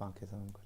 आंखें सामने कर।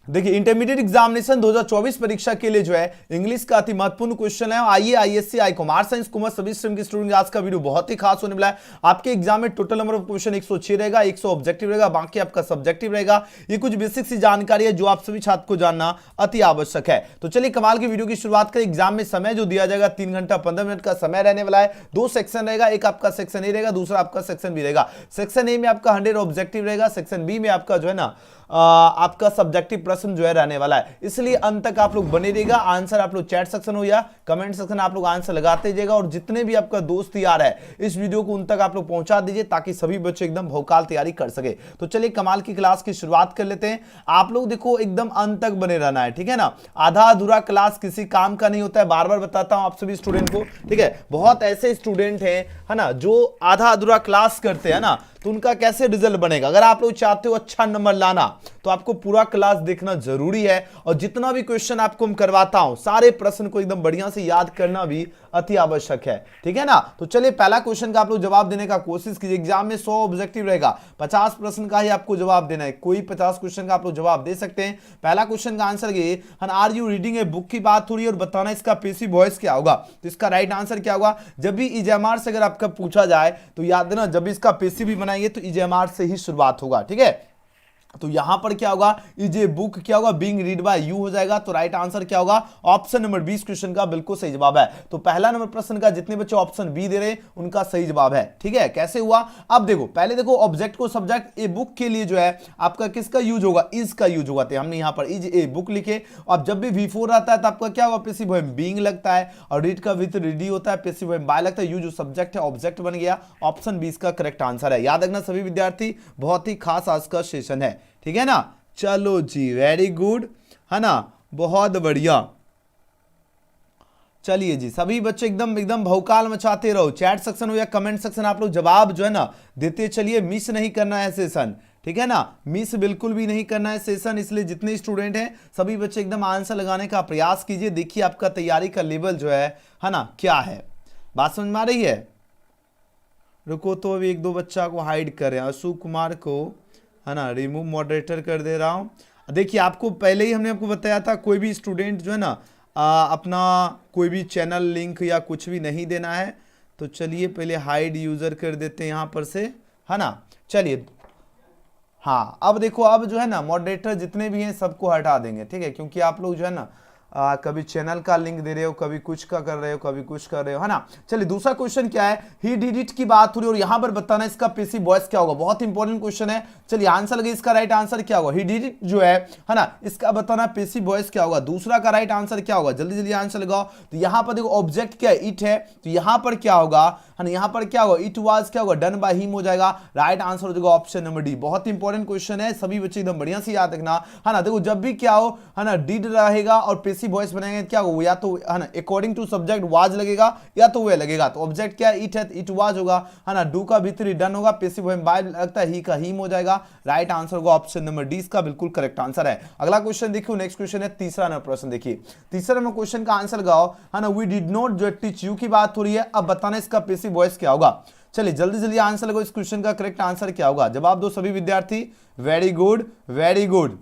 देखिए इंटरमीडिएट एग्जामिनेशन 2024 परीक्षा के लिए जो है इंग्लिश का अति महत्वपूर्ण क्वेश्चन है। आइए आईएससी, आई कॉमर्स, साइंस, कॉमर्स सभी स्ट्रीम के स्टूडेंट आज का वीडियो बहुत ही खास होने वाला है। आपके एग्जाम में टोटल नंबर ऑफ क्वेश्चन 106 रहेगा, 100 ऑब्जेक्टिव रहेगा, बाकी आपका सब्जेक्टिव रहेगा। ये कुछ बेसिक सी जानकारी है जो आप सभी छात्र को जानना अति आवश्यक है। तो चलिए कमाल की वीडियो की शुरुआत करें। एग्जाम में समय जो दिया जाएगा 3 घंटा 15 मिनट का समय रहने वाला है। 2 सेक्शन रहेगा, एक आपका सेक्शन ए रहेगा, दूसरा आपका सेक्शन बी रहेगा। सेक्शन ए में आपका 100 ऑब्जेक्टिव रहेगा, सेक्शन बी में आपका जो है ना आपका सब्जेक्टिव प्रश्न जो है रहने वाला है। इसलिए अंत तक आप लोग बने रहिएगा। आंसर आप लोग चैट सेक्शन हो या कमेंट सेक्शन आप लोग आंसर लगाते जाइएगा, और जितने भी आपका दोस्त यार है इस वीडियो को उन तक आप लोग पहुंचा दीजिए ताकि सभी बच्चे एकदम भौकाल तैयारी कर सके। तो चलिए कमाल की क्लास की शुरुआत कर लेते हैं। आप लोग देखो एकदम अंत तक बने रहना है, ठीक है ना। आधा अधूरा क्लास किसी काम का नहीं होता है, बार बार बताता हूं आप सभी स्टूडेंट को, ठीक है। बहुत ऐसे स्टूडेंट हैं है ना जो आधा अधूरा क्लास करते हैं ना, तो उनका कैसे रिजल्ट बनेगा। अगर आप लोग चाहते हो अच्छा नंबर लाना तो आपको पूरा क्लास देखना जरूरी है, और जितना भी क्वेश्चन आपको मैं करवाता हूं सारे प्रश्न को एकदम बढ़िया से याद करना भी अति आवश्यक है, ठीक है ना। तो चलिए पहला क्वेश्चन का आप लोग जवाब देने का कोशिश कीजिए। एग्जाम में 100 ऑब्जेक्टिव रहेगा, 50 प्रश्न का ही आपको जवाब देना है। कोई 50 क्वेश्चन का आप लोग जवाब दे सकते हैं। पहला क्वेश्चन का आंसर ये are you reading a book की बात हो रही है, और बताना इसका पैसिव वॉइस क्या होगा। तो इसका राइट आंसर क्या होगा। जब भी ईजेएमआर से अगर आपका पूछा जाए तो याद देना, जब भी इसका पैसिव भी बनाएंगे तो ईजेएमआर से ही शुरुआत होगा, ठीक है। तो यहां पर क्या होगा, इज ए बुक क्या होगा, बीइंग रीड बाय यू हो जाएगा। तो राइट आंसर क्या होगा, ऑप्शन नंबर 20 क्वेश्चन का बिल्कुल सही जवाब है। तो पहला नंबर प्रश्न का जितने बच्चे ऑप्शन बी दे रहे हैं उनका सही जवाब है, ठीक है। कैसे हुआ, अब देखो पहले देखो ऑब्जेक्ट को सब्जेक्ट ए बुक के लिए जो है आपका किसका यूज होगा, इज का यूज होगा। तो हमने यहां पर इज ए बुक लिखे। अब जब भी V4 आता है तो आपका क्या होगा, पैसिव वॉइस बीइंग लगता है, और रीड का विद रेडी होता है, पैसिव वॉइस बाय लगता है। यू जो सब्जेक्ट है ऑब्जेक्ट बन गया। ऑप्शन 20 का करेक्ट आंसर है। याद रखना सभी विद्यार्थी, बहुत ही खास आज का सेशन है, ठीक है ना। चलो जी वेरी गुड, है ना, बहुत बढ़िया। चलिए जी सभी बच्चे एकदम एकदम भौकाल मचाते रहो। चैट सेक्शन हो या कमेंट सेक्शन आप लोग जवाब जो है ना देते चलिए। मिस नहीं करना है सेशन, ठीक है ना, मिस बिल्कुल भी नहीं करना है सेशन। इसलिए जितने स्टूडेंट हैं सभी बच्चे एकदम आंसर लगाने का प्रयास कीजिए। देखिए आपका तैयारी का लेवल जो है ना क्या है। बात समझ में आ रही है। रुको तो अभी 1-2 बच्चा को हाइड करें। अशोक कुमार को है ना रिमूव मॉडरेटर कर दे रहा हूं। देखिए आपको पहले ही हमने आपको बताया था कोई भी स्टूडेंट जो है ना अपना कोई भी चैनल लिंक या कुछ भी नहीं देना है। तो चलिए पहले हाइड यूजर कर देते हैं यहां पर से, है ना। चलिए हाँ अब देखो, अब जो है ना मॉडरेटर जितने भी हैं सबको हटा देंगे, ठीक है। क्योंकि आप लोग जो है ना कभी चैनल का लिंक दे रहे हो, कभी कुछ का कर रहे हो, कभी कुछ कर रहे हो, है ना। चलिए दूसरा क्वेश्चन क्या है, ही डिड इट की बात हो रही है, और यहां पर बताना इसका पैसिव वॉइस क्या होगा। बहुत इंपॉर्टेंट क्वेश्चन है। चलिए आंसर लगे, इसका राइट आंसर क्या होगा। ही डिड इट जो है ना, इसका बताना पैसिव वॉइस क्या होगा। दूसरा का राइट आंसर क्या होगा, जल्दी जल्दी आंसर लगाओ। तो यहां पर देखो ऑब्जेक्ट क्या है, इट है, तो यहां पर क्या होगा, है ना, यहां पर क्या होगा, इट वाज क्या होगा, डन बाय हिम हो जाएगा। राइट आंसर हो जाएगा ऑप्शन नंबर डी। बहुत इंपॉर्टेंट क्वेश्चन है, सभी बच्चे एकदम बढ़िया से याद रखना, है ना। देखो जब भी क्या हो, है ना, डिड रहेगा और पैसिव वॉइस बनेंगे क्या हो, या तो है ना अकॉर्डिंग टू सब्जेक्ट वाज लगेगा या तो वे लगेगा। तो ऑब्जेक्ट क्या है, इट है, इट वाज होगा, है ना। डू का भीतरी डन होगा, पैसिव वॉइस बाय लगता है, ही का हिम हो जाएगा। राइट आंसर होगा ऑप्शन नंबर डी, इसका बिल्कुल करेक्ट आंसर है। अगला क्वेश्चन देखिए, नेक्स्ट क्वेश्चन है तीसरा नंबर प्रश्न। देखिए तीसरा नंबर क्वेश्चन का आंसर लगाओ, है ना। वी डिड नॉट जो टीच यू की बात हो रही है, अब बताना इसका पैसिव वॉइस क्या होगा। चलिए जल्दी जल्दी आंसर लगाओ, इस क्वेश्चन का करेक्ट आंसर क्या होगा। जवाब दो सभी विद्यार्थी। वेरी गुड वेरी गुड,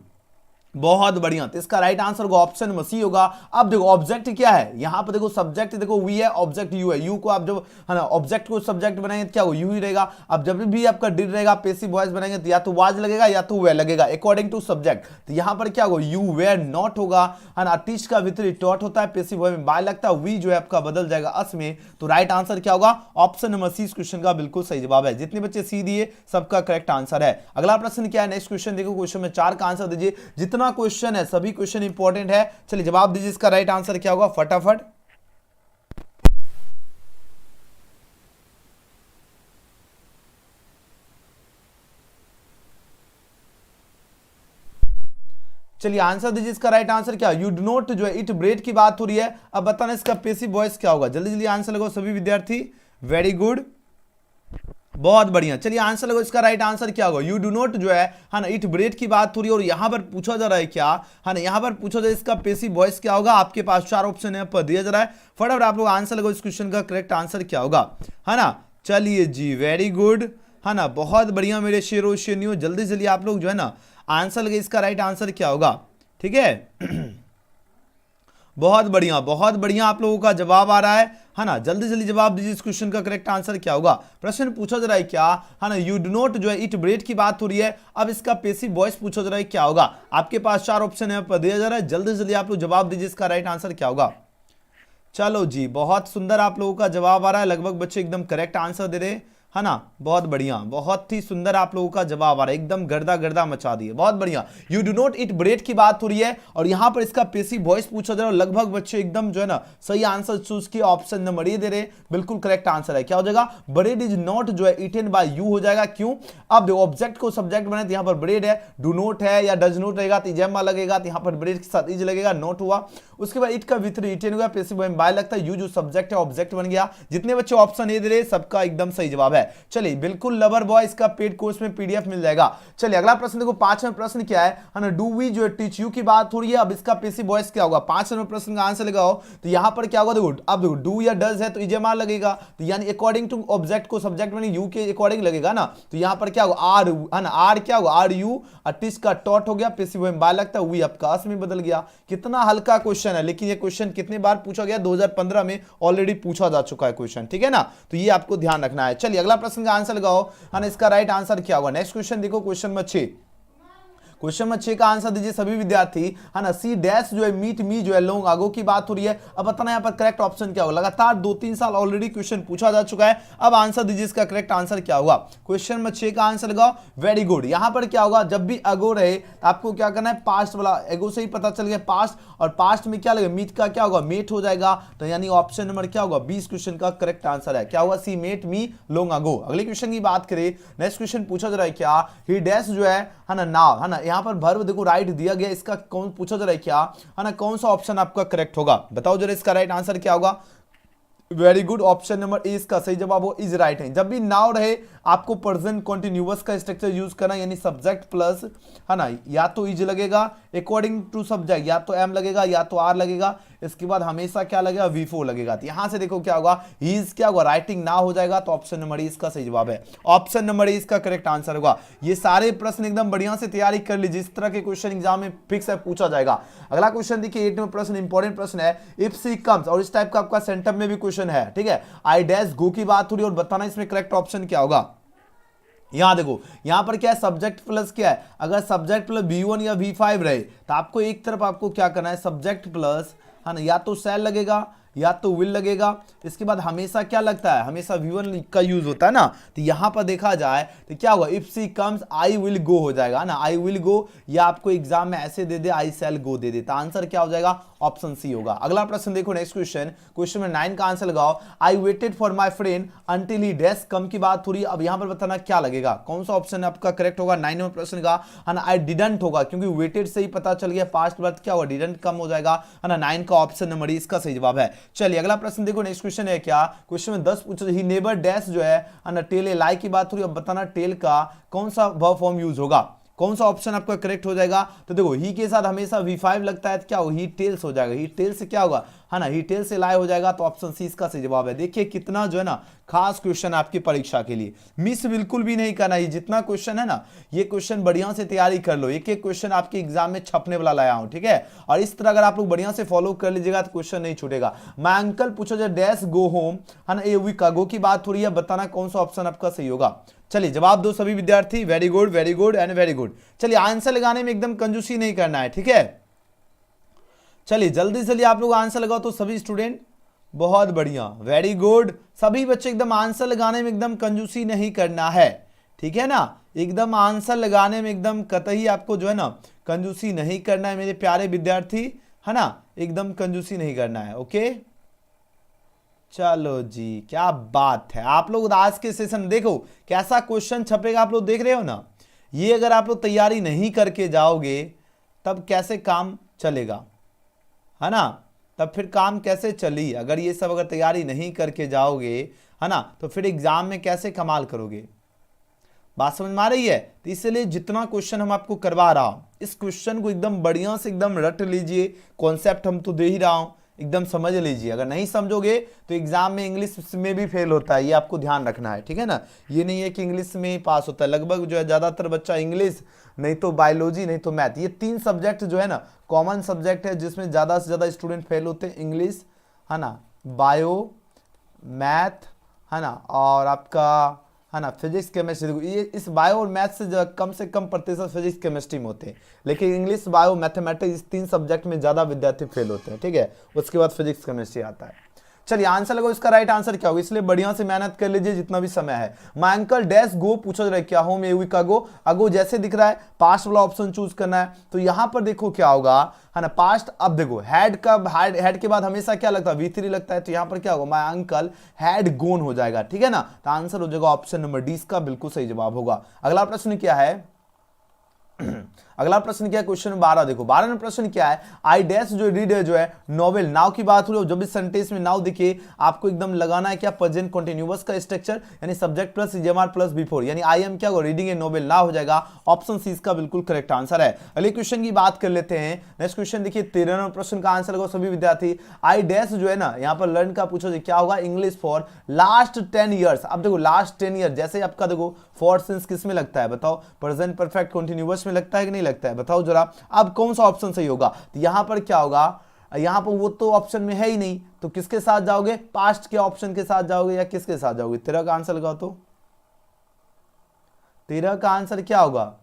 बहुत बढ़िया। तो इसका राइट आंसर होगा ऑप्शन नंबर सी होगा। अब देखो ऑब्जेक्ट क्या है, यहां पर देखो सब्जेक्ट देखो वी है, ऑब्जेक्ट यू है। यू को आप जब है ना ऑब्जेक्ट को सब्जेक्ट बनाएंगे तो क्या होगा, यू ही रहेगा। अब जब भी आपका डिड रहेगा पैसिव वॉइस बनाएंगे तो या तो वाज लगेगा या तो वे लगेगा अकॉर्डिंग टू सब्जेक्ट। तो यहां पर क्या होगा, यू वेयर नॉट होगा, है ना। टीच का वितरी टॉट होता है, पैसिव वॉइस में बाय लगता है, वी जो है आपका बदल जाएगा अस में। तो राइट आंसर क्या होगा, ऑप्शन नंबर सी इस क्वेश्चन का बिल्कुल सही जवाब है। जितने बच्चे सी दिए सबका करेक्ट आंसर है। अगला प्रश्न क्या है, नेक्स्ट क्वेश्चन देखो। क्वेश्चन में 4 का आंसर दीजिए। जितना क्वेश्चन है सभी क्वेश्चन इंपॉर्टेंट है। चलिए जवाब दीजिए, इसका राइट आंसर क्या होगा फटाफट। चलिए आंसर दीजिए, इसका राइट आंसर क्या है। यू डू नॉट जो है इट ब्रेड की बात हो रही है। अब बताना इसका पैसिव वॉइस क्या होगा। जल्दी जल्दी आंसर लगाओ सभी विद्यार्थी। वेरी गुड, बहुत बढ़िया। चलिए आंसर लगाओ, इसका राइट आंसर क्या होगा। यू डू नॉट जो है ना इट ब्रेड की बात हो रही है, और यहां पर पूछा जा रहा है क्या, है ना, यहां पर पूछा जा रहा है इसका पैसिव वॉइस क्या होगा। आपके पास 4 ऑप्शन है पर दिया जा रहा है। फटाफट आप लोग आंसर लगाओ, इस क्वेश्चन का करेक्ट आंसर क्या होगा, है ना। चलिए जी वेरी गुड, है ना, बहुत बढ़िया मेरे शेरों शेरनियों, जल्दी जल्दी आप लोग जो है ना आंसर लगे, इसका राइट आंसर क्या होगा, ठीक है। बहुत बढ़िया आप लोगों का जवाब आ रहा है ना, जल्दी जल्दी जवाब दीजिए, इस क्वेश्चन का करेक्ट आंसर क्या होगा। प्रश्न पूछा जा रहा है क्या, है ना, यू डू नॉट जो है इट ब्रेड की बात हो रही है, अब इसका पेसिव वॉइस पूछा जा रहा है क्या होगा। आपके पास 4 ऑप्शन है पर दिया जा रहा है, जल्दी जल्दी आप लोग जवाब दीजिए, इसका राइट आंसर क्या होगा। चलो जी, बहुत सुंदर आप लोगों का जवाब आ रहा है, लगभग बच्चे एकदम करेक्ट आंसर दे रहे, है ना, बहुत बढ़िया, बहुत ही सुंदर आप लोगों का जवाब आ रहा है, एकदम गर्दा गर्दा मचा दिए, बहुत बढ़िया। You do not eat bread की बात हो रही है और यहां पर इसका पेसिव वॉइस पूछा जा रहा है, लगभग बच्चे एकदम जो है ना सही आंसर चूज किए, ऑप्शन नंबर ए दे रहे, बिल्कुल करेक्ट आंसर है। क्या हो जाएगा, ब्रेड इज नॉट जो है ईटन बाय यू हो जाएगा, क्यों, अब देखो ऑब्जेक्ट को सब्जेक्ट बने तो यहां पर ब्रेड है, डू नॉट है या डज नॉट रहेगा तो इजेमा लगेगा, तो यहां पर ब्रेड के साथ इज लगेगा, नॉट हुआ। उसके बाद इट का विथ ईटन हुआ, पेसिव वॉइस बाय लगता है, यू जो सब्जेक्ट है ऑब्जेक्ट बन गया। जितने बच्चे ऑप्शन ए दे रहे सबका एकदम सही जवाब है। चलिए बिल्कुल लवर बॉय, इसका पेड कोर्स में पीडीएफ मिल जाएगा। चलिए अगला प्रश्न देखो, 5वां प्रश्न क्या है ना, डू वी जो टीच यू की बात हो रही है, अब इसका पेसिव वॉइस क्या होगा। 5वां प्रश्न का आंसर लगाओ तो यहां पर क्या होगा, देखो अब देखो डू या डज है तो इजेमा लगेगा, तो यानी अकॉर्डिंग टू ऑब्जेक्ट को सब्जेक्ट में यू के अकॉर्डिंग लगेगा ना, तो यहां पर क्या होगा आर, है ना, आर क्या होगा आर यू, टीच का टॉट हो गया, पेसिव वॉइस बाय लगता है, वी आपका अस में बदल गया। कितना हल्का क्वेश्चन है, लेकिन ये क्वेश्चन कितने बार पूछा गया, 2015 में ऑलरेडी पूछा जा चुका है क्वेश्चन, ठीक है ना, तो ये आपको ध्यान रखना है। चलिए अगला प्रश्न का आंसर लगाओ, है ना, इसका राइट आंसर क्या होगा। नेक्स्ट क्वेश्चन देखो, क्वेश्चन नंबर 6, क्वेश्चन नंबर 6 का आंसर दीजिए सभी विद्यार्थी, है ना। सी डैश जो है मीट मी जो है लॉन्ग आगो की बात हो रही है, अब बताना यहाँ पर करेक्ट ऑप्शन क्या होगा। लगातार 2-3 साल ऑलरेडी क्वेश्चन पूछा जा चुका है, अब आंसर दीजिए इसका करेक्ट आंसर क्या होगा। क्वेश्चन नंबर 6 का आंसर लगाओ, वेरी गुड। यहां पर क्या होगा, जब भी अगो रहे तो आपको क्या करना है, पास्ट वाला एगो से ही पता चल गया पास्ट, और पास्ट में क्या लगेगा, मीट का क्या होगा मेट हो जाएगा, तो यानी ऑप्शन नंबर क्या होगा 20 क्वेश्चन का करेक्ट आंसर है, क्या होगा सी मेट मी लॉन्ग अगो। अगले क्वेश्चन की बात करें, नेक्स्ट क्वेश्चन पूछा जा रहा है क्या, ही डैश जो है ना नाउ, है ना, यहाँ पर वर्ब देखो राइट दिया गया, इसका कौन पूछा जा रहा है क्या, है ना, कौन सा ऑप्शन आपका करेक्ट होगा, बताओ जरा इसका राइट आंसर क्या होगा। Very good, option number A इसका सही जवाब हो, इज राइट है। जब भी नाउ रहे आपको प्रेजेंट कंटीन्यूअस का स्ट्रक्चर यूज करना, यानी सब्जेक्ट प्लस, है ना, या तो इज लगेगा अकॉर्डिंग टू सब्जेक्ट, या तो एम लगेगा या तो आर लगेगा, इसके बाद हमेशा क्या लगेगा वी4 लगेगा। तो यहां से देखो क्या होगा, ही इज क्या होगा राइटिंग ना हो जाएगा, तो ऑप्शन नंबर ए इसका सही जवाब है, ऑप्शन नंबर ए इसका करेक्ट आंसर होगा। ये सारे प्रश्न एकदम बढ़िया से तैयारी कर लीजिए, इस तरह के क्वेश्चन एग्जाम में फिक्स है पूछा जाएगा। अगला क्वेश्चन देखिए 8 प्रश्न, इंपॉर्टेंट प्रश्न है, इफ सी कम्स, और इस टाइप का आपका सेंटर में भी क्वेश्चन है, ठीक है। आई डैश गो की बात हो रही है और बताना इसमें करेक्ट ऑप्शन क्या होगा। यहां देखो, यहां पर क्या है, सब्जेक्ट प्लस क्या है, अगर सब्जेक्ट प्लस V1 या V5 रहे तो आपको एक तरफ आपको क्या करना है, सब्जेक्ट प्लस, है ना, या तो सेल लगेगा या तो विल लगेगा। इसके बाद हमेशा क्या लगता है, हमेशा V1 का यूज होता है ना, तो यहां पर देखा जाए तो क्या होगा, if she comes I will go हो जाएगा ना, आई विल गो, या आपको एग्जाम में ऐसे दे दे आई शैल गो दे दे, तो आंसर क्या हो जाएगा, ऑप्शन सी होगा। अगला प्रश्न देखो, नेक्स्ट क्वेश्चन, क्वेश्चन में 9 का आंसर लगाओ, I waited for my friend until he dash come की बात हो रही है, अब यहां पर बताना क्या लगेगा, कौन सा ऑप्शन आपका करेक्ट होगा। 9वें प्रश्न का, है ना, आई डिडंट होगा, क्योंकि वेटेड से ही पता चल गया पास्ट वर्ब क्या होगा, डिडंट कम हो जाएगा, है ना, 9 का ऑप्शन नंबर इसका सही जवाब है। चलिए अगला प्रश्न देखो, नेक्स्ट क्वेश्चन है क्या, क्वेश्चन में 10 पूछा, ही नेवर डैश जो है ना टेल ए लाई की बात हो रही है, अब बताना टेल का कौन सा वर्ब फॉर्म यूज होगा, कौन सा ऑप्शन आपका करेक्ट हो जाएगा। तो देखो ही के साथ हमेशा V5 लगता है तो क्या हो, ही टेल्स हो जाएगा, ही टेल्स से क्या होगा, है ना, ही टेल्स से लाई हो जाएगा, तो ऑप्शन सी इसका सही जवाब है। देखिए कितना जो है ना खास क्वेश्चन आपकी परीक्षा के लिए, मिस बिल्कुल भी नहीं करना, ये जितना क्वेश्चन है ना, ये क्वेश्चन बढ़िया से तैयारी कर लो, एक एक क्वेश्चन आपके एग्जाम में छपने वाला लाया हूं, ठीक है। और इस तरह अगर आप लोग बढ़िया से फॉलो कर लीजिएगा तो क्वेश्चन नहीं छूटेगा। माय अंकल पूछा जाए डैश गो होम, है ना, ए वीक गो की बात हो रही है, बताना कौन सा ऑप्शन आपका सही होगा। चलिए जवाब दो सभी विद्यार्थी, very good and very good. चलिए आंसर लगाने में एकदम कंजूसी नहीं करना है, ठीक है। चलिए जल्दी जल्दी आप लोग आंसर लगाओ तो सभी स्टूडेंट, बहुत बढ़िया, वेरी गुड। सभी बच्चे एकदम आंसर लगाने में एकदम कंजूसी नहीं करना है, ठीक है ना, एकदम आंसर लगाने में एकदम कतई आपको जो है ना कंजूसी नहीं करना है मेरे प्यारे विद्यार्थी, है ना, एकदम कंजूसी नहीं करना है, ओके। चलो जी, क्या बात है, आप लोग आज के सेशन देखो कैसा क्वेश्चन छपेगा, आप लोग देख रहे हो ना। ये अगर आप लोग तैयारी नहीं करके जाओगे तब कैसे काम चलेगा, है ना, तब फिर काम कैसे चली, अगर ये सब अगर तैयारी नहीं करके जाओगे, है ना, तो फिर एग्जाम में कैसे कमाल करोगे। बात समझ में आ रही है। तो इसलिए जितना क्वेश्चन हम आपको करवा रहा हूं, इस क्वेश्चन को एकदम बढ़िया से एकदम रट लीजिए, कॉन्सेप्ट हम तो दे ही रहा हूं, एकदम समझ लीजिए, अगर नहीं समझोगे तो एग्जाम में इंग्लिश में भी फेल होता है, ये आपको ध्यान रखना है, ठीक है ना। ये नहीं है कि इंग्लिश में ही पास होता है, लगभग जो है ज़्यादातर बच्चा इंग्लिश, नहीं तो बायोलॉजी, नहीं तो मैथ, ये 3 सब्जेक्ट जो है ना कॉमन सब्जेक्ट है जिसमें ज़्यादा से ज़्यादा स्टूडेंट फेल होते हैं, इंग्लिश है ना, बायो, मैथ है ना, और आपका है ना फिजिक्स केमिस्ट्री। ये इस बायो और मैथ से कम प्रतिशत फिजिक्स केमिस्ट्री में होते हैं, लेकिन इंग्लिश, बायो, मैथमेटिक्स, इस 3 सब्जेक्ट में ज़्यादा विद्यार्थी फेल होते हैं, ठीक है। उसके बाद फिजिक्स केमिस्ट्री आता है। चलिए आंसर लगाओ, इसका राइट आंसर क्या होगा, इसलिए बढ़िया से मेहनत कर लीजिए जितना भी समय है। माय अंकल डैश गो पूछा जा रहा है, क्या होम ए वीक अगो, अगो जैसे दिख रहा है पास्ट वाला ऑप्शन चूज करना है, तो यहां पर देखो क्या होगा, है ना पास्ट। अब देखो हेड का हेड के बाद हमेशा क्या लगता है, V3 लगता है, तो यहां पर क्या होगा, माय अंकल हैड गोन हो जाएगा, ठीक है ना। तो आंसर हो जाएगा ऑप्शन नंबर डी, इसका बिल्कुल सही जवाब होगा। अगला प्रश्न क्या है, अगला प्रश्न क्या है, क्वेश्चन 12 देखो, 12 में प्रश्न क्या है, आई डैश जो रीड है जो है नॉवेल, नाउ की बात हो रही है, जब भी सेंटेंस में नाउ दिखे आपको एकदम लगाना है क्या, प्रेजेंट कंटीन्यूअस का स्ट्रक्चर, यानी subject plus EMR plus before, यानी आई एम क्या होगा, रीडिंग ए नॉवेल, ना हो जाएगा ऑप्शन सी इसका बिल्कुल करेक्ट आंसर है। अगले क्वेश्चन की बात कर लेते हैं, नेक्स्ट क्वेश्चन देखिए 13 प्रश्न का आंसर लगाओ सभी विद्यार्थी। आई डैश जो है ना यहाँ पर लर्न का पूछो क्या होगा, इंग्लिश फॉर लास्ट 10 ईयर्स। अब देखो लास्ट 10 ईयर, जैसे आपका देखो फॉर सिंस किस में लगता है बताओ, प्रेजेंट परफेक्ट कंटीन्यूअस में लगता है कि नहीं लगता है, बताओ जरा। अब कौन सा ऑप्शन सही होगा, तो यहां पर क्या होगा, यहां पर वो तो ऑप्शन में है ही नहीं, तो किसके साथ जाओगे, पास्ट के ऑप्शन के साथ जाओगे या किसके साथ जाओगे, 13 का आंसर लगाओ, तो 13 का आंसर क्या होगा,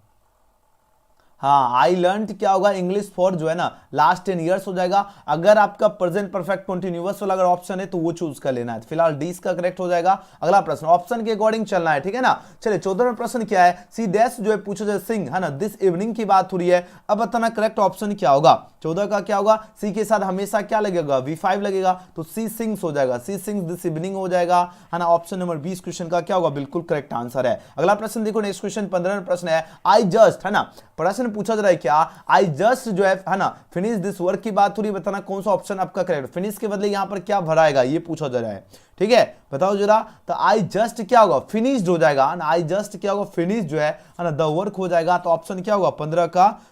हाँ आई लर्न क्या होगा, इंग्लिश फॉर जो है ना लास्ट 10 ईयर्स हो जाएगा। अगर आपका प्रेजेंट परफेक्ट कंटीन्यूअस वाला अगर ऑप्शन है तो वो चूज कर लेना है, फिलहाल डी इसका करेक्ट हो जाएगा। अगला प्रश्न ऑप्शन के अकॉर्डिंग चलना है, ठीक है ना। चलिए 14 में प्रश्न क्या है, सी डैश जो है पूछा जाए सिंग, है ना दिस इवनिंग की बात हो रही है। अब बताना करेक्ट ऑप्शन क्या होगा, 14 का क्या होगा, सी के साथ हमेशा क्या लगेगा, V5 लगेगा, तो सी सिंग्स हो जाएगा, सी सिंग्स दिस इवनिंग हो जाएगा, है ना। ऑप्शन नंबर 20 क्वेश्चन का क्या होगा, बिल्कुल करेक्ट आंसर है। अगला प्रश्न देखो, नेक्स्ट क्वेश्चन 15 में प्रश्न है, आई जस्ट, है ना प्रश्न पूछा जा रहा है क्या, आई जस्ट जो है ना फिनिश दिस वर्क की बात हो रही है, बताना कौन सा ऑप्शन आपका करेक्ट, फिनिश के बदले यहां पर क्या भराएगा ये पूछा जा रहा है, ठीक है बताओ जरा। तो आई जस्ट क्या होगा, फिनिश्ड हो जाएगा ना, आई जस्ट क्या होगा, फिनिश जो है ना द वर्क हो जाएगा, तो ऑप्शन क्या होगा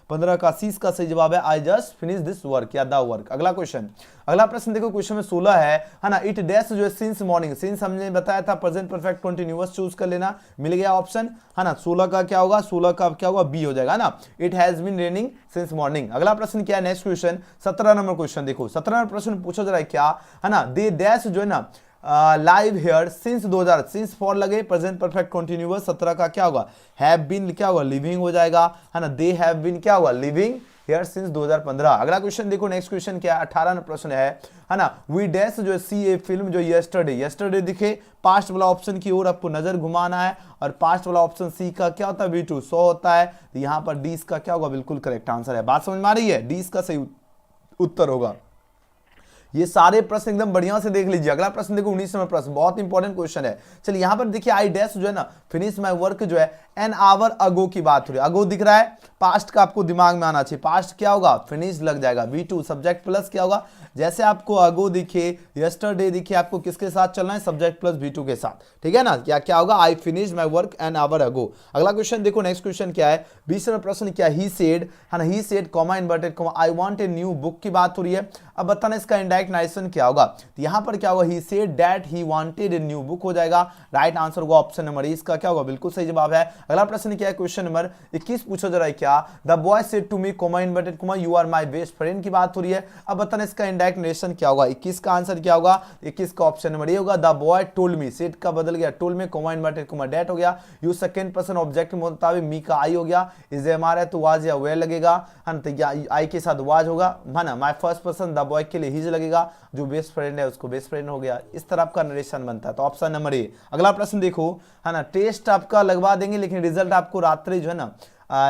15 का सी का सही जवाब है, I just finish this work या द वर्क। अगला क्वेश्चन, अगला प्रश्न देखो क्वेश्चन में 16 है ना, इट डैश जो है सिंस मॉर्निंग, सिंस हमने बताया था प्रेजेंट परफेक्ट कंटीन्यूअस चूज कर लेना, मिल गया ऑप्शन, है ना 16 का क्या होगा, 16 का क्या होगा, बी हो जाएगा ना, it has been raining since morning. अगला प्रश्न क्या है, नेक्स्ट क्वेश्चन 17 नंबर क्वेश्चन देखो, 17 नंबर प्रश्न पूछा जा रहा है क्या, है ना दे डैश जो है ना live here since 2000, since for लगे प्रेजेंट परफेक्ट कंटीन्यूअस, 17 का क्या होगा, हैव बीन क्या होगा, लिविंग हो जाएगा, है ना दे हैव बीन क्या होगा, लिविंग हेयर सिंस 2015। अगला क्वेश्चन देखो, नेक्स्ट क्वेश्चन क्या है, 18 प्रश्न है ना, वी डैश जो है सी ए फिल्म जो यस्टरडे, यस्टरडे दिखे, पास्ट वाला ऑप्शन की ओर आपको नजर घुमाना है, और पास्ट वाला ऑप्शन सी का क्या होता है, V2 100 होता है, तो यहां पर डी का क्या होगा, बिल्कुल करेक्ट आंसर है। बात समझ में आ रही है, डी का सही उत्तर होगा। ये सारे प्रश्न एकदम बढ़िया से देख लीजिए। अगला प्रश्न देखो 19 नंबर प्रश्न, बहुत इंपॉर्टेंट क्वेश्चन है। चलिए यहां पर देखिए आई डैश जो है ना फिनिश माय वर्क जो है एन आवर अगो की बात हो रही है, अगो दिख रहा है, पास्ट का आपको दिमाग में आना चाहिए, पास्ट क्या होगा, फिनिश लग जाएगा, V2 सब्जेक्ट प्लस क्या होगा, जैसे आपको अगो दिखे, यस्टरडे दिखे, आपको किसके साथ चलना है, सब्जेक्ट प्लस V2 के साथ, ठीक है ना। क्या क्या होगा, I finish my work an hour ago. अगला क्वेश्चन देखो, नेक्स्ट क्वेश्चन क्या है, 20 नंबर प्रश्न क्या, ही सेड, है ना he said comma inverted comma I want a new book की बात हो रही है। अब बताना इसका इनडायरेक्ट नारेशन क्या होगा, तो यहां पर क्या होगा, he said that he wanted a new book हो जाएगा, राइट आंसर होगा ऑप्शन नंबर इसका क्या होगा, बिल्कुल सही जवाब है। अगला प्रश्न क्या है, क्वेश्चन नंबर 21 पूछा जा रहा है क्या, the boy said to me comma inverted comma you are my best friend की बात हो रही है। अब बताना इसका इनडायरेक्ट नरेशन क्या होगा, 21 का आंसर क्या होगा, 21 का ऑप्शन नंबर ए होगा, the boy told me, said का बदल गया टोल्ड में, कॉमा इन्वर्टेड कॉमा दैट हो गया, यू सेकंड पर्सन ऑब्जेक्ट के मुताबिक मी का आई हो गया, इज एमआर है तो वाज या वेयर लगेगा, है ना आई के साथ वाज होगा, है ना my first person the boy के लिए हिज लगेगा, जो बेस्ट फ्रेंड है उसको बेस्ट फ्रेंड हो गया, इस तरह आपका नरेशन बनता है, तो ऑप्शन नंबर ए। अगला प्रश्न देखो, है ना टेस्ट आपका लगवा देंगे, लेकिन रिजल्ट आपको रात्रि जो है ना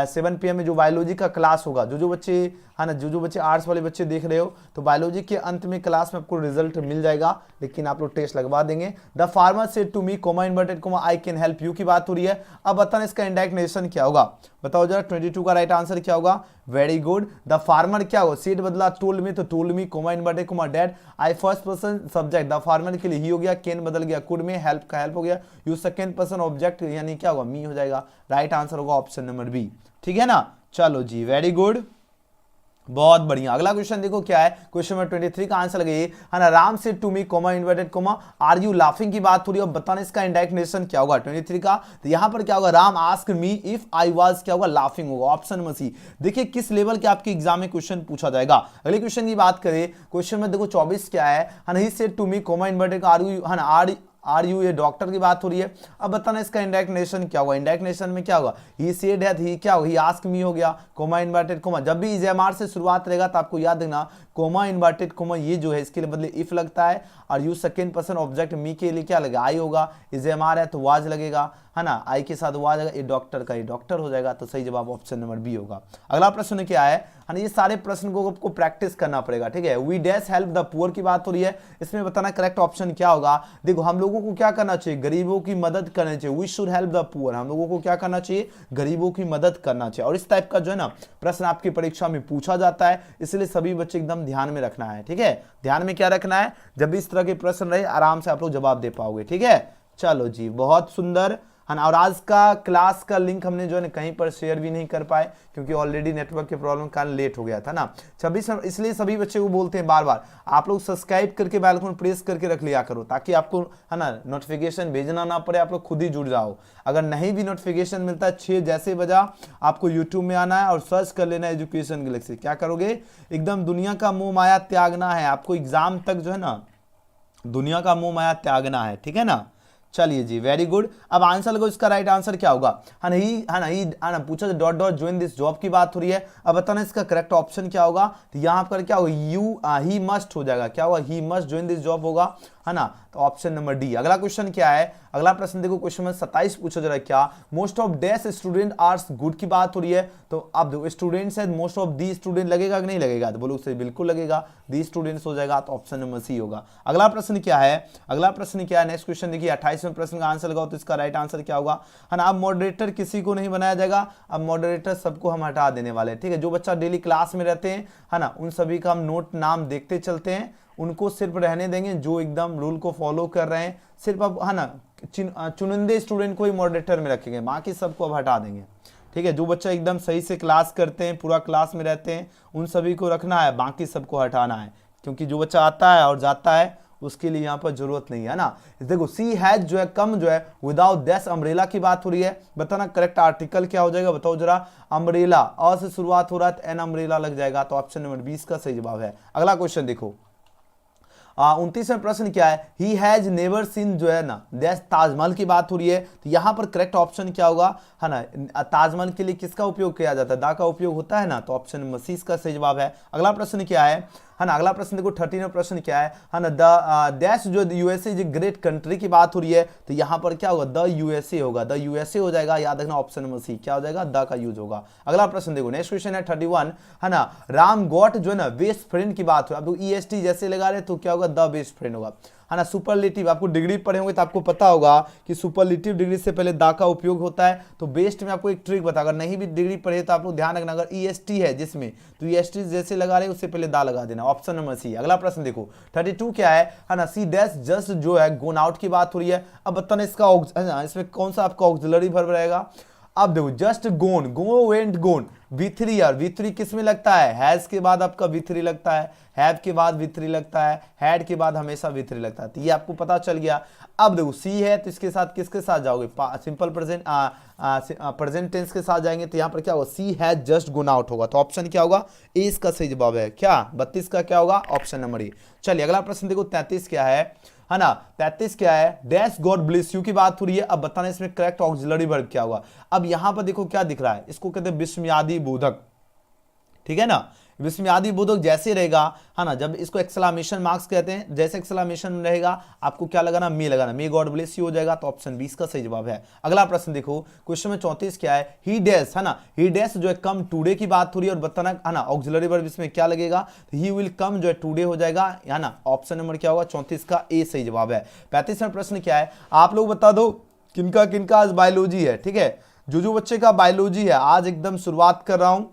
7 PM में जो बायोलॉजी का क्लास होगा, जो बच्चे है ना जो बच्चे आर्ट्स वाले बच्चे देख रहे हो, तो बायोलॉजी के अंत में क्लास में आपको रिजल्ट मिल जाएगा, लेकिन आप लोग टेस्ट लगवा देंगे। The farmer said to me comma inverted comma I can help you की बात हो रही है। अब बताना इसका इनडायरेक्ट नरेशन क्या होगा, बताओ जरा, 22 का राइट आंसर क्या होगा, वेरी गुड। द फार्मर क्या होगा, सेड बदला टोल्ड मी, तो told me comma inverted comma dad, I first person subject the farmer के लिए ही हो गया, कैन बदल गया कुड में, हेल्प का हेल्प हो गया, यू सेकंड पर्सन ऑब्जेक्ट यानी क्या होगा, मी हो जाएगा, राइट आंसर होगा ऑप्शन नंबर बी, ठीक है ना। चलो जी वेरी गुड। बहुत बढ़िया। अगला क्वेश्चन देखो क्या है, क्वेश्चन नंबर 23 का आंसर लगाइए, है ना। Ram said to me comma inverted comma are you laughing की बात हो रही है, अब बताना इसका इंडायरेक्ट नेशन क्या होगा 23 का। तो यहां पर क्या होगा, Ram ask me if I was, क्या होगा, लाफिंग होगा, ऑप्शन नंबर सी। देखिए किस लेवल के आपके एग्जाम में क्वेश्चन पूछा जाएगा। अगले क्वेश्चन की बात करें, क्वेश्चन में देखो 24 क्या है ना, he said to me comma inverted are you, है ना, आर यू, ये डॉक्टर की बात हो रही है। अब बताना इसका इंडायरेक्ट नेशन क्या होगा। इंडायरेक्ट नेशन में क्या होगा, ही सेड है, ही क्या होगा, ही आस्क मी हो गया, कोमा इन्वर्टेड कोमा। जब भी इजेमार से शुरुआत रहेगा तो आपको याद रखना कोमा इन्वर्टेड कोमा ये जो है इसके लिए बदले इफ लगता है, और यू सेकंड पर्सन ऑब्जेक्ट मी के लिए क्या लगेगा, आई होगा। इजेमार है तो वाज लगेगा, है ना, आई के साथ वाज लगेगा, ये डॉक्टर का ये डॉक्टर हो जाएगा। तो सही जवाब ऑप्शन नंबर बी होगा। अगला प्रश्न क्या है ना, ये सारे प्रश्न को आपको प्रैक्टिस करना पड़ेगा, ठीक है। We dash help the poor की बात हो रही है, इसमें बताना करेक्ट ऑप्शन क्या होगा। देखो हम लोगों को क्या करना चाहिए, गरीबों की मदद करनी चाहिए। We should help the poor, हम लोगों को क्या करना चाहिए, गरीबों की मदद करना चाहिए। और इस टाइप का जो है ना प्रश्न आपकी परीक्षा में पूछा जाता है, इसलिए सभी बच्चे एकदम ध्यान में रखना है, ठीक है। ध्यान में क्या रखना है, जब भी इस तरह के प्रश्न रहे आराम से आप लोग जवाब दे पाओगे, ठीक है। चलो जी, बहुत सुंदर, है ना। और आज का क्लास का लिंक हमने जो है ना कहीं पर शेयर भी नहीं कर पाए, क्योंकि ऑलरेडी नेटवर्क के प्रॉब्लम कारण लेट हो गया था ना 26, इसलिए सभी बच्चे को बोलते हैं बार बार आप लोग सब्सक्राइब करके बेल आइकन प्रेस करके रख लिया करो, ताकि आपको, है ना, नोटिफिकेशन भेजना ना पड़े, आप लोग खुद ही जुड़ जाओ। अगर नहीं भी नोटिफिकेशन मिलता है 6 जैसे बजा, आपको यूट्यूब में आना है और सर्च कर लेना है एजुकेशन गैलेक्सी। क्या करोगे, एकदम दुनिया का मोह माया त्यागना है आपको, एग्जाम तक जो है ना दुनिया का मोह माया त्यागना है, ठीक है ना। चलिए जी, वेरी गुड। अब आंसर लगो, इसका राइट आंसर क्या होगा, है ना, पूछा dot dot join this job की बात हो रही है। अब बताना इसका करेक्ट ऑप्शन क्या होगा। तो यहां पर क्या होगा, यू ही मस्ट हो जाएगा, क्या होगा, he must join this job होगा, है ना। तो ऑप्शन नंबर डी। अगला क्वेश्चन क्या है, अगला प्रश्न देखो, क्वेश्चन नंबर 27 पूछा जा रहा है, क्या most of dash student are good की बात हो रही है। तो अब देखो स्टूडेंट्स है, मोस्ट ऑफ दी स्टूडेंट लगेगा कि नहीं लगेगा, तो बोलो उससे बिल्कुल लगेगा, दी स्टूडेंट्स हो जाएगा, तो ऑप्शन नंबर सी होगा। अगला प्रश्न क्या है, अगला प्रश्न क्या है, नेक्स्ट क्वेश्चन देखिए 28वें प्रश्न का आंसर लगाओ, तो इसका राइट आंसर क्या होगा, है ना। अब मॉडरेटर किसी को नहीं बनाया जाएगा, अब मॉडरेटर सबको हम हटा देने वाले हैं, ठीक है। जो बच्चा डेली क्लास में रहते हैं, है ना, उन सभी का हम नोट नाम देखते चलते हैं, उनको सिर्फ रहने देंगे जो एकदम रूल को फॉलो कर रहे हैं। सिर्फ अब, है ना, चुनिंदे स्टूडेंट को ही मॉडरेटर में रखेंगे, बाकी सबको अब हटा देंगे, ठीक है। जो बच्चा एकदम सही से क्लास करते हैं, पूरा क्लास में रहते हैं, उन सभी को रखना है, बाकी सबको हटाना है, क्योंकि जो बच्चा आता है और जाता है उसके लिए यहाँ पर जरूरत नहीं है ना। देखो सी हैज जो है कम जो है विदाउट दैश अम्ब्रेला की बात हो रही है, बताना करेक्ट आर्टिकल क्या हो जाएगा, बताओ जरा। अम्ब्रेला, अ से शुरुआत हो रहा है, एन अम्ब्रेला लग जाएगा, तो ऑप्शन नंबर 20 का सही जवाब है। अगला क्वेश्चन देखो 29वां प्रश्न क्या है, ही हैज नेवर सीन जो है ना दैश ताजमहल की बात हो रही है। तो यहां पर करेक्ट ऑप्शन क्या होगा, है ना, ताजमहल के लिए किसका उपयोग किया जाता है, दा का उपयोग होता है ना, तो ऑप्शन नंबर सी का सही जवाब है। अगला प्रश्न क्या है ना, अगला प्रश्न देखो 13वां प्रश्न क्या है ना, द दैश जो यूएसए इज ग्रेट कंट्री की बात हो रही है। तो यहां पर क्या होगा, द यूएसए होगा, द यूएसए हो जाएगा, याद रखना ऑप्शन नंबर सी क्या हो जाएगा, द का यूज होगा। अगला प्रश्न देखो, नेक्स्ट क्वेश्चन है 31, है ना, राम गॉट जो है ना बेस्ट फ्रेंड की बात हो, अब ईएसटी जैसे लगा रहे तो क्या होगा, द बेस्ट फ्रेंड होगा, है ना। सुपरलेटिव, आपको डिग्री पढ़े होंगे तो आपको पता होगा कि सुपरलेटिव डिग्री से पहले दा का उपयोग होता है। तो बेस्ट में आपको एक ट्रिक बता, अगर नहीं भी डिग्री पढ़े तो आप लोग ध्यान रखना, अगर ईएसटी है जिसमें, तो ईएसटी जैसे लगा रहे उससे पहले दा लगा देना, ऑप्शन नंबर सी। अगला प्रश्न देखो 32 क्या है ना, सी डैश जस्ट जो है गोन आउट की बात हो रही है। अब बताना इसका इसमें कौन सा आपका ऑक्सिलरी वर्ब रहेगा। अब देखो जस्ट गोन, गो वेंट गोन, V3 यार, V3 किस में लगता है, हैज के बाद आपका V3 लगता है, हैव के बाद V3 लगता है, हैड के बाद हमेशा V3 लगता है, तो ये आपको पता चल गया। अब देखो सी है तो इसके साथ किसके साथ जाओगे, सिंपल प्रेजेंट प्रेजेंट टेंस के साथ जाएंगे, तो यहाँ पर क्या होगा, सी हैज जस्ट गोन आउट होगा, तो ऑप्शन क्या होगा, ए इसका सही जवाब है। क्या 32 का क्या होगा, ऑप्शन नंबर ए। चलिए अगला प्रश्न देखो 33 क्या है ना, 33 क्या है, डैश गॉड ब्लेस यू की बात हो रही है। अब बताना इसमें करेक्ट ऑक्सिलरी वर्ब क्या होगा। अब यहां पर देखो क्या दिख रहा है, इसको कहते हैं विस्मयादि बोधक, ठीक है ना। विस्मयादि बोधक जैसे रहेगा, है ना, जब इसको एक्सक्लेमेशन मार्क्स कहते हैं, जैसे एक्सक्लेमेशन रहेगा आपको क्या लगाना, मे लगाना, मे गॉड ब्लेस यू हो जाएगा, तो ऑप्शन 20 का सही जवाब है। अगला प्रश्न देखो क्वेश्चन में 34 क्या है, ही डैश, है ना, ही डैश जो है कम टुडे की बात हो रही है, और बताना, है ना, ऑक्सिलरी वर्ब इसमें क्या लगेगा, तो ही विल कम जो है टुडे हो जाएगा, है ना, ऑप्शन नंबर क्या होगा, 34 का ए सही जवाब है। 35वां प्रश्न क्या है, आप लोग बता दो किनका किनका आज बायोलॉजी है, ठीक है। जो बच्चे का बायोलॉजी है आज एकदम शुरुआत कर रहा हूं,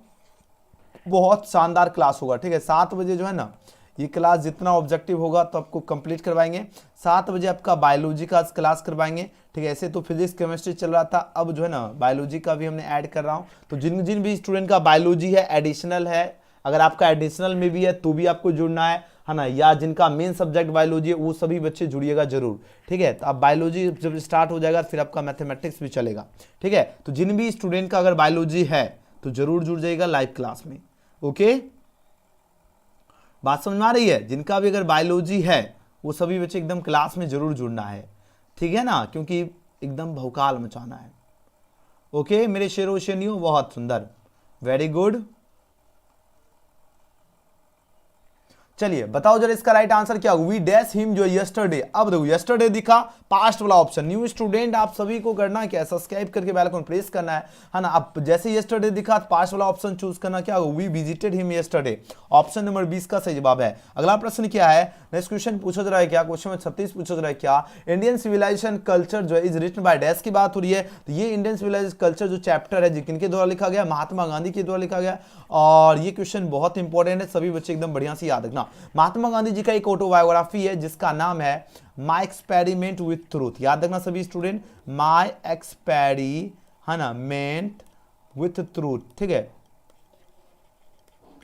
बहुत शानदार क्लास होगा, ठीक है। 7 बजे जो है ना ये क्लास जितना ऑब्जेक्टिव होगा तो आपको कंप्लीट करवाएंगे। 7 बजे आपका बायोलॉजी का क्लास करवाएंगे, ठीक है। ऐसे तो फिजिक्स केमिस्ट्री चल रहा था, अब जो है ना बायोलॉजी का भी हमने ऐड कर रहा हूँ। तो जिन जिन भी स्टूडेंट का बायोलॉजी है एडिशनल है, अगर आपका एडिशनल में भी है तो भी आपको जुड़ना है ना, या जिनका मेन सब्जेक्ट बायोलॉजी है वो सभी बच्चे जुड़िएगा जरूर, ठीक है। तो अब बायोलॉजी जब स्टार्ट हो जाएगा फिर आपका मैथमेटिक्स भी चलेगा, ठीक है। तो जिन भी स्टूडेंट का अगर बायोलॉजी है तो जरूर जुड़ जाइएगा लाइव क्लास में, ओके। बात समझ में आ रही है? जिनका भी अगर बायोलॉजी है वो सभी बच्चे एकदम क्लास में जरूर जुड़ना है, ठीक है ना, क्योंकि एकदम भौकाल मचाना है, ओके। मेरे शेरों शेरनियों बहुत सुंदर, वेरी गुड। चलिए बताओ जरा इसका राइट आंसर क्या होगा। वी डैश हिम जो यस्टरडे, अब देखो यस्टरडे दिखा, पास्ट वाला ऑप्शन। न्यू स्टूडेंट आप सभी को करना क्या है, सब्सक्राइब करके बेल आइकन प्रेस करना है ना। अब जैसे यस्टरडे दिखा पास्ट वाला ऑप्शन चूज करना, क्या होगा, we visited him yesterday, option number 20 का सही जवाब है। अगला प्रश्न क्या है, नेक्स्ट क्वेश्चन पूछा जा रहा है क्या, क्वेश्चन में 36 पूछा जा रहा है क्या, इंडियन सिविलाइजेशन कल्चर जो है इज रिटन बाय डैश की बात हो रही है। तो ये इंडियन सिविलाइजेशन कल्चर जो चैप्टर है किनके द्वारा लिखा गया, महात्मा गांधी के द्वारा लिखा गया। और ये क्वेश्चन बहुत इंपॉर्टेंट है, सभी बच्चे एकदम बढ़िया से याद रखना। महात्मा गांधी जी का एक ऑटोबायोग्राफी है जिसका नाम है माय एक्सपेरिमेंट विथ ट्रूथ, याद रखना सभी student, my experiment with truth, ठीक है।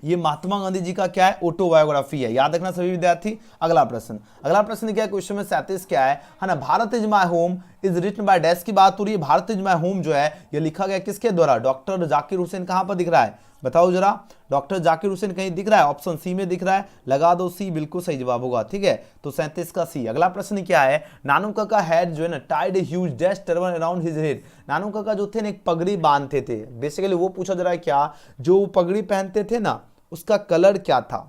ये महात्मा गांधी जी का क्या है, ऑटोबायोग्राफी है, याद रखना सभी विद्यार्थी। अगला प्रश्न क्या है, क्वेश्चन में 37 क्या है ना, Bharat is my home is written by dash की बात हो रही है। भारत इज माय होम जो है ये लिखा गया किसके द्वारा, डॉक्टर जाकिर हुसैन। कहां पर दिख रहा है बताओ जरा, डॉक्टर जाकिर हुसैन कहीं दिख रहा है, ऑप्शन सी में दिख रहा है, लगा दो सी, बिल्कुल सही जवाब होगा, ठीक है। तो 37 का सी। अगला प्रश्न क्या है, नानू काका हैड जो है ना tied huge dash turban around his head. Nanu Kaka जो थे ना एक पगड़ी बांधते थे, बेसिकली वो पूछा जा रहा है क्या, जो पगड़ी पहनते थे ना उसका कलर क्या था,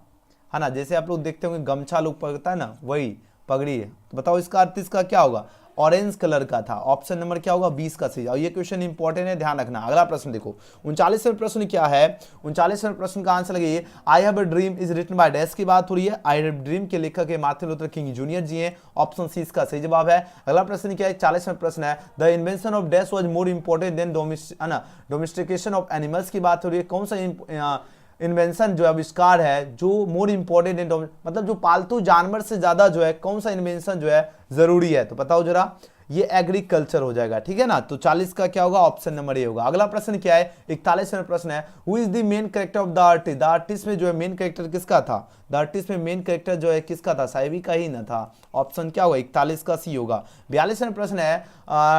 है ना। जैसे आप लोग देखते होंगे गमछा लोग पहनता है ना, वही पगड़ी है। तो बताओ इसका अर्थ इसका क्या होगा, ऑरेंज कलर का था। ऑप्शन नंबर क्या होगा 20 का सही। और ये क्वेश्चन इंपॉर्टेंट है, ध्यान रखना। अगला प्रश्न देखो 39वें प्रश्न क्या है, 39वें प्रश्न का आंसर लगे I have a dream is written by dash की बात हो रही है। आई हैव ड्रीम के लेखक है मार्टिन लूथर किंग जूनियर जी हैं, ऑप्शन सी इसका सही जवाब है। अगला प्रश्न क्या है, 40वां प्रश्न है, the invention of dash was more important than domestication of animals की बात हो रही है। कौन सा इन्वेंशन जो आविष्कार है जो मोर इंपॉर्टेंट है, मतलब जो पालतू जानवर से ज्यादा जो है कौन सा इन्वेंशन जो है जरूरी है, तो बताओ जरा, ये एग्रीकल्चर हो जाएगा, ठीक है ना। तो 40 का क्या होगा, ऑप्शन नंबर ए होगा। अगला प्रश्न क्या है, 41वां प्रश्न है, who is the main character of the artist. The artist में जो है मेन कैरेक्टर किसका था, द आर्टिस्ट में मेन कैरेक्टर जो है किसका था, साइबी का ही ना था। ऑप्शन क्या होगा 41 का सी होगा। 42वां प्रश्न है,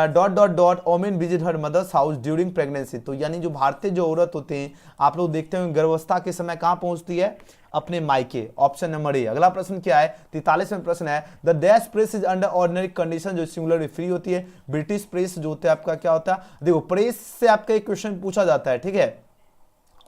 dot dot dot women visit her mother's house during pregnancy. तो यानी जो भारतीय जो औरत होते हैं आप लोग देखते हैं गर्भावस्था के समय कहां पहुंचती है, अपने मायके, ऑप्शन नंबर ए। अगला प्रश्न क्या है, 43वां प्रश्न है, the dash press is under ordinary condition, जो सिंगुलर फ्री होती है। ब्रिटिश प्रेस जो होता है आपका क्या होता है, देखो प्रेस से आपका एक क्वेश्चन पूछा जाता है, ठीक है।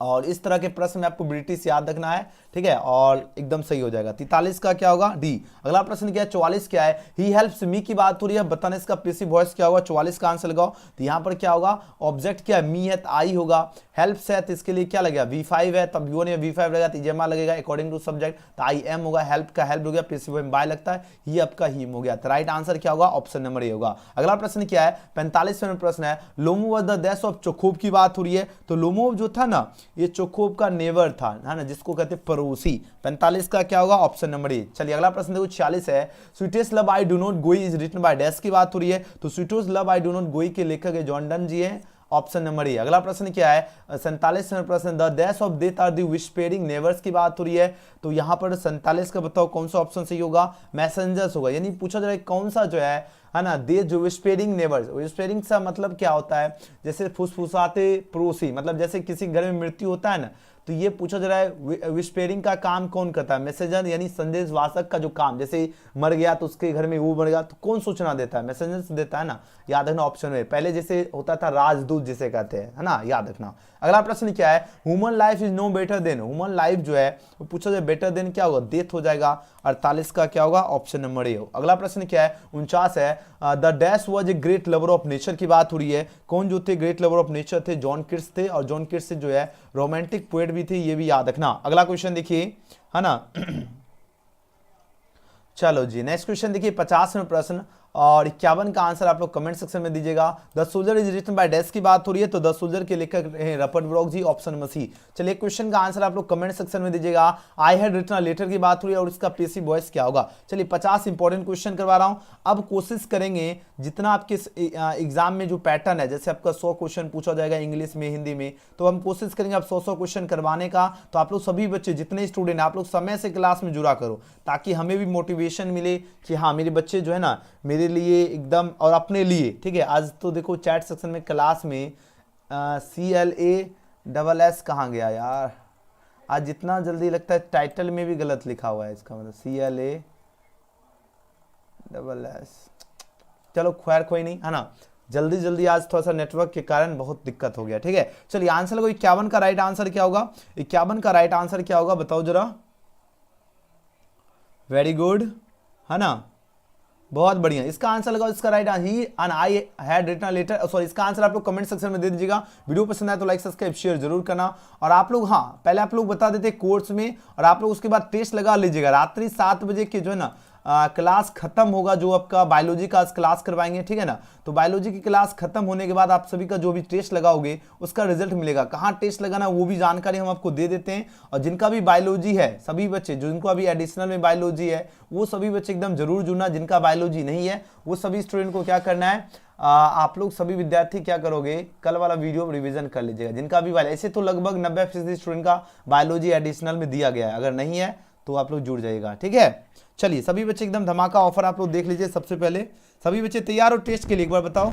और इस तरह के प्रश्न में आपको ब्रिटिश याद रखना है, ठीक है, और एकदम सही हो जाएगा। 43 का क्या होगा, डी। अगला प्रश्न क्या है, 44 क्या है, ही हेल्प्स मी की बात हो रही है, बताने इसका पैसिव वॉइस क्या होगा, 44 का आंसर लगाओ। तो यहाँ पर क्या होगा, ऑब्जेक्ट क्या है, मी है तो आई होगा, हेल्प्स है तो इसके लिए क्या लगेगा, V5 है, तब U ने V5 लगेगा तो जेमा लगेगा अकॉर्डिंग टू सब्जेक्ट, तो आई एम होगा, हेल्प का हेल्प हो गया, पैसिव में बाय लगता है, ये आपका हीम हो गया। तो राइट आंसर क्या होगा, ऑप्शन नंबर ए होगा। अगला प्रश्न क्या है, 45वां प्रश्न है, लोमो वाज द देश ऑफ चोखोब की बात हो रही है। तो लोमो जो था ना ये चोखोब का नेवर था, है ना, जिसको कहते हैं पड़ोसी। 45 का क्या होगा, ऑप्शन नंबर ए। चलिए अगला प्रश्न देखो 46 है, sweetest love I do not गोई इज रिटन बाय डैश की बात हो रही है। तो sweetest love I do not गोई के लेखक है जॉन डन जी हैं, ऑप्शन नंबर ए। अगला प्रश्न क्या है, 47वां प्रश्न, the dash of death are the whispering neighbours की बात हो रही है। तो यहाँ पर 47 का बताओ कौन सा ऑप्शन सही होगा, मैसेंजर्स होगा। यानी पूछा जा रहा है कौन सा जो है ना, दे जो विस्पेरिंग नेबर्स, विस्पेरिंग का मतलब क्या होता है, जैसे फुसफुसाते पड़ोसी, मतलब जैसे किसी घर में मृत्यु होता है ना, तो ये पूछा जा रहा है विस्पेरिंग का काम कौन करता है, मैसेजर यानी संदेशवासक का जो काम, जैसे मर गया तो उसके घर में वो मर गया तो कौन सूचना देता है, मैसेजर देता है ना, याद रखना ऑप्शन में। पहले जैसे होता था राजदूत जिसे कहते हैं, है ना, याद रखना। अगला प्रश्न क्या है, human life is no better than, human life जो है वो पूछा जाए बेटर देन क्या होगा, डेथ हो जाएगा। 48 का क्या होगा, ऑप्शन नंबर ए हो। अगला प्रश्न क्या है, 49 है, the dash was a great lover of nature की बात हो रही है। कौन जो थे ग्रेट लवर ऑफ नेचर थे, जॉन किट्स थे, और जॉन किट्स जो है रोमांटिक पोएट भी थे, ये भी याद रखना। अगला क्वेश्चन देखिए, है ना चलो जी नेक्स्ट क्वेश्चन देखिए 50वां प्रश्न, और 51 का आंसर आप लोग कमेंट सेक्शन में दीजिएगा। The soldier is written by dash की बात हो रही है तो द सोल्जर के लेखक हैं रपर्ट ब्रॉक जी, ऑप्शन नंबर सी। चलिए क्वेश्चन का आंसर आप लोग कमेंट सेक्शन में दीजिएगा। I had written a letter की बात हो रही है और इसका पैसिव वॉइस क्या होगा। चलिए 50 इंपॉर्टेंट क्वेश्चन करवा रहा हूं। अब कोशिश करेंगे जितना आपके एग्जाम में जो पैटर्न है, जैसे आपका 100 क्वेश्चन पूछा जाएगा इंग्लिश में हिंदी में, तो हम कोशिश करेंगे आप 100 क्वेश्चन करवाने का। तो आप लोग सभी बच्चे जितने स्टूडेंट आप लोग समय से क्लास में जुड़ा करो ताकि हमें भी मोटिवेशन मिले कि हाँ मेरे बच्चे जो है ना मेरे लिए एकदम और अपने लिए, ठीक है। आज तो देखो चैट सेक्शन में क्लास में CLASS कहाँ गया यार, आज जितना जल्दी लगता है टाइटल में भी गलत लिखा हुआ है, इसका मतलब CLASS। चलो खैर कोई नहीं, है ना, जल्दी जल्दी आज थोड़ा सा नेटवर्क के कारण बहुत दिक्कत हो गया, ठीक है। चलिए आंसर को 51 का राइट आंसर क्या होगा, 51 का राइट आंसर क्या होगा बताओ जरा। वेरी गुड, है ना, बहुत बढ़िया। इसका आंसर लगाओ, इसका right answer he and I had written a letter, sorry इसका आंसर आप लोग कमेंट सेक्शन में दे दीजिएगा। वीडियो पसंद आए तो लाइक सब्सक्राइब शेयर जरूर करना। और आप लोग हाँ पहले आप लोग बता देते कोर्स में, और आप लोग उसके बाद टेस्ट लगा लीजिएगा। रात्रि 7 बजे के जो है ना क्लास खत्म होगा, जो आपका बायोलॉजी का क्लास करवाएंगे, ठीक है ना। तो बायोलॉजी की क्लास खत्म होने के बाद आप सभी का जो भी टेस्ट लगाओगे उसका रिजल्ट मिलेगा। कहाँ टेस्ट लगाना वो भी जानकारी हम आपको दे देते हैं। और जिनका भी बायोलॉजी है, सभी बच्चे जिनको अभी एडिशनल में बायोलॉजी है वो सभी बच्चे एकदम जरूर जुड़ना। जिनका बायोलॉजी नहीं है वो सभी स्टूडेंट को क्या करना है, आप लोग सभी विद्यार्थी क्या करोगे, कल वाला वीडियो रिवीजन कर लीजिएगा। जिनका भी ऐसे तो लगभग 90% स्टूडेंट का बायोलॉजी एडिशनल में दिया गया है, अगर नहीं है तो आप लोग जुड़ जाइएगा, ठीक है। चलिए सभी बच्चे एकदम धमाका ऑफर आप लोग देख लीजिए। सबसे पहले सभी बच्चे तैयार हो टेस्ट के लिए, एक बार बताओ।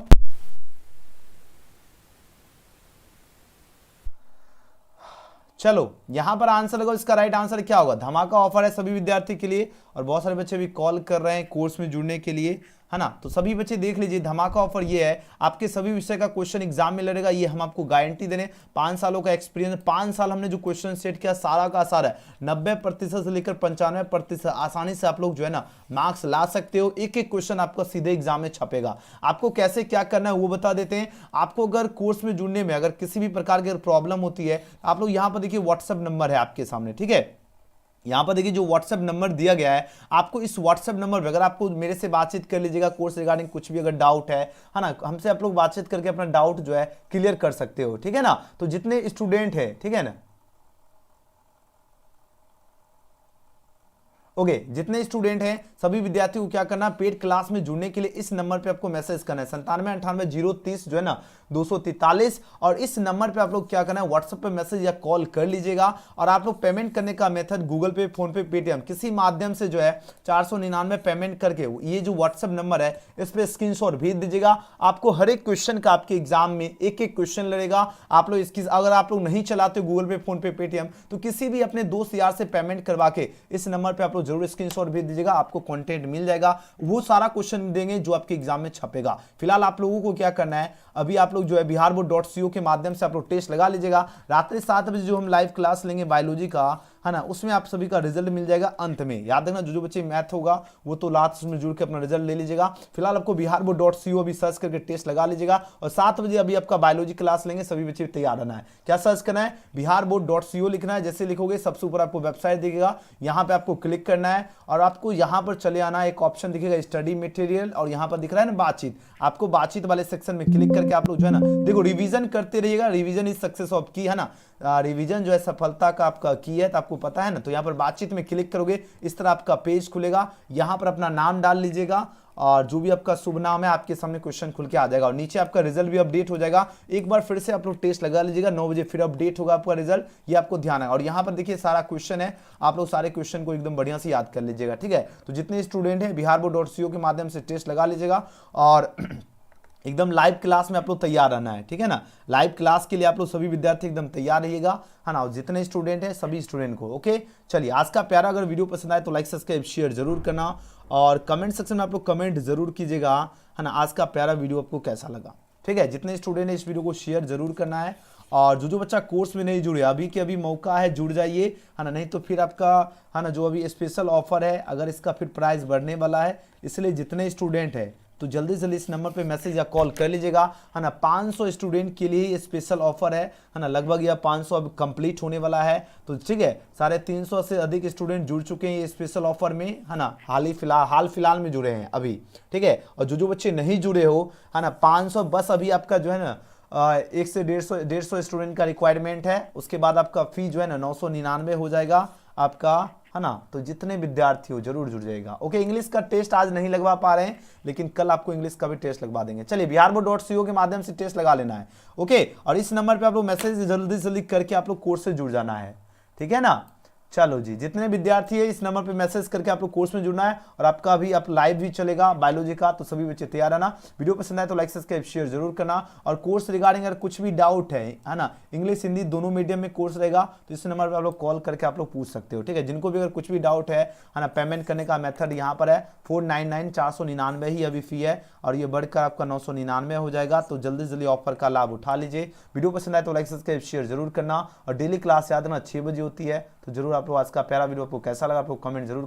चलो यहां पर आंसर लगाओ, इसका राइट आंसर क्या होगा। धमाका ऑफर है सभी विद्यार्थी के लिए और बहुत सारे बच्चे भी कॉल कर रहे हैं कोर्स में जुड़ने के लिए, है ना। तो सभी बच्चे देख लीजिए, धमाका ऑफर ये है, आपके सभी विषय का क्वेश्चन एग्जाम में लड़ेगा, ये हम आपको गारंटी दे रहे हैं। 5 सालों का एक्सपीरियंस, 5 साल हमने जो क्वेश्चन सेट किया सारा का सारा 90% से लेकर 95% आसानी से आप लोग जो है ना मार्क्स ला सकते हो। एक एक क्वेश्चन आपका सीधे एग्जाम में छपेगा। आपको कैसे क्या करना है वो बता देते हैं। आपको अगर कोर्स में जुड़ने में अगर किसी भी प्रकार की प्रॉब्लम होती है, आप लोग यहाँ पर देखिए व्हाट्सएप नंबर है आपके सामने, ठीक है। यहां पर देखिए जो व्हाट्सएप नंबर दिया गया है, आपको इस व्हाट्सएप नंबर पर अगर आपको मेरे से बातचीत कर लीजिएगा कोर्स रिगार्डिंग कुछ भी अगर डाउट है ना, हमसे आप लोग बातचीत करके अपना डाउट जो है क्लियर कर सकते हो, ठीक है ना। तो जितने स्टूडेंट है, ठीक है ना, ओके जितने स्टूडेंट हैं सभी विद्यार्थियों को क्या करना, पेड क्लास में जुड़ने के लिए इस नंबर पे आपको मैसेज करना है 9798 030 जो है ना 243। और इस नंबर पे आप लोग क्या करना है, व्हाट्सएप पे मैसेज या कॉल कर लीजिएगा। और आप लोग पेमेंट करने का मेथड गूगल पे, फोन पे, पेटीएम किसी माध्यम से जो है 499 पेमेंट करके ये जो व्हाट्सएप नंबर है इस पे स्क्रीनशॉट भेज दीजिएगा। आपको हर एक क्वेश्चन का आपके एग्जाम में एक एक क्वेश्चन लड़ेगा। आप लोग इसकी अगर आप लोग नहीं चलाते गूगल पे, फोन पे, पेटीएम तो किसी भी अपने दोस्त यार से पेमेंट करवा के इस नंबर पे आप लोग जरूर स्क्रीनशॉट भेज दीजिएगा। आपको कंटेंट मिल जाएगा, वो सारा क्वेश्चन देंगे जो आपके एग्जाम में छपेगा। फिलहाल आप लोगों को क्या करना है, अभी आप लोग जो है biharboard.co के माध्यम से आप लोग टेस्ट लगा लीजिएगा। रात्रि 7 बजे जो हम लाइव क्लास लेंगे बायोलॉजी का, है ना, उसमें आप सभी का रिजल्ट मिल जाएगा अंत में। याद रखना जो बच्चे मैथ होगा वो तो लास्ट में जुड़ के अपना रिजल्ट ले लीजिएगा। फिलहाल आपको biharboard.co भी सर्च करके टेस्ट लगा लीजिएगा। और 7 बजे अभी आपका बायोलॉजी क्लास लेंगे, सभी बच्चे तैयार रहना है। क्या सर्च करना है, biharboard.co लिखना है। जैसे लिखोगे सबसे ऊपर आपको वेबसाइट दिखेगा, यहाँ पे आपको क्लिक करना है और आपको यहाँ पर चले आना है। एक ऑप्शन दिखेगा स्टडी मटेरियल और यहाँ पर दिख रहा है ना बातचीत, आपको बातचीत वाले सेक्शन में क्लिक करके आप लोग जो है ना देखो रिवीजन करते रहिएगा। रिवीजन इज सक्सेस ऑफ की, है ना, रिवीजन जो है सफलता का आपका की है, तो आपको पता है ना। तो यहाँ पर बातचीत में क्लिक करोगे इस तरह आपका पेज खुलेगा, यहाँ पर अपना नाम डाल लीजिएगा और जो भी आपका शुभ नाम है आपके सामने क्वेश्चन खुल के आ जाएगा और नीचे आपका रिजल्ट भी अपडेट हो जाएगा। एक बार फिर से आप लोग टेस्ट लगा लीजिएगा, 9 बजे फिर अपडेट होगा आपका रिजल्ट, ये आपको ध्यान है। और यहाँ पर देखिए सारा क्वेश्चन है, आप लोग सारे क्वेश्चन को एकदम बढ़िया से याद कर लीजिएगा, ठीक है। तो जितने स्टूडेंट हैं biharboard.co के माध्यम से टेस्ट लगा लीजिएगा और एकदम लाइव क्लास में आप लोग तैयार रहना है, ठीक है ना। लाइव क्लास के लिए आप लोग सभी विद्यार्थी एकदम तैयार रहिएगा, है ना। और जितने स्टूडेंट हैं सभी स्टूडेंट को ओके। चलिए आज का प्यारा अगर वीडियो पसंद आए तो लाइक सब्सक्राइब शेयर जरूर करना और कमेंट सेक्शन में आप लोग कमेंट जरूर कीजिएगा, है ना, आज का प्यारा वीडियो आपको कैसा लगा, ठीक है। जितने स्टूडेंट हैं इस वीडियो को शेयर जरूर करना है। और जो बच्चा कोर्स में नहीं जुड़े अभी के अभी मौका है, जुड़ जाइए, है ना, नहीं तो फिर आपका, है ना, जो अभी स्पेशल ऑफर है अगर इसका फिर प्राइस बढ़ने वाला है, इसलिए जितने स्टूडेंट है तो जल्दी से जल्दी इस नंबर पे मैसेज या कॉल कर लीजिएगा, है ना। 500 स्टूडेंट के लिए ये स्पेशल ऑफर है ना। लगभग यह 500 अब कंप्लीट होने वाला है, तो ठीक है, 350 से अधिक स्टूडेंट जुड़ चुके हैं ये स्पेशल ऑफर में, है ना। हाल फिलहाल में जुड़े हैं अभी, ठीक है। और जो बच्चे नहीं जुड़े हो, है ना, 500 बस अभी आपका जो है ना 1 से 150 स्टूडेंट का रिक्वायरमेंट है। उसके बाद आपका फी जो है ना 999 हो जाएगा आपका, है ना। तो जितने विद्यार्थी हो जरूर जुड़ जाएगा। ओके, इंग्लिश का टेस्ट आज नहीं लगवा पा रहे हैं, लेकिन कल आपको इंग्लिश का भी टेस्ट लगवा देंगे। चलिए, biharboard.co के माध्यम से टेस्ट लगा लेना है। ओके, और इस नंबर पे आप लोग मैसेज जल्दी से जल्दी करके आप लोग कोर्स से जुड़ जाना है, ठीक है ना। चलो जी, जितने विद्यार्थी है इस नंबर पे मैसेज करके आप लोग कोर्स में जुड़ना है। और आपका भी आप लाइव भी चलेगा बायोलॉजी का, तो सभी बच्चे तैयार रहना। वीडियो पसंद आए तो लाइक सब्सक्राइब शेयर जरूर करना। और कोर्स रिगार्डिंग अगर कुछ भी डाउट है ना, इंग्लिश हिंदी दोनों मीडियम में कोर्स रहेगा, तो इस नंबर पर आप लोग कॉल करके आप लोग पूछ सकते हो, ठीक है। जिनको भी अगर कुछ भी डाउट है ना, पेमेंट करने का मेथड यहाँ पर है 499 499 ही अभी फी है, और ये बढ़कर आपका 999 हो जाएगा। तो जल्दी जल्दी ऑफर का लाभ उठा लीजिए। वीडियो पसंद आए तो लाइक सब्सक्राइब शेयर जरूर करना। और डेली क्लास याद रखना 6 बजे होती है, तो जरूर आप लोग आज का प्यारा वीडियो आपको कैसा लगा आप लोग कमेंट जरूर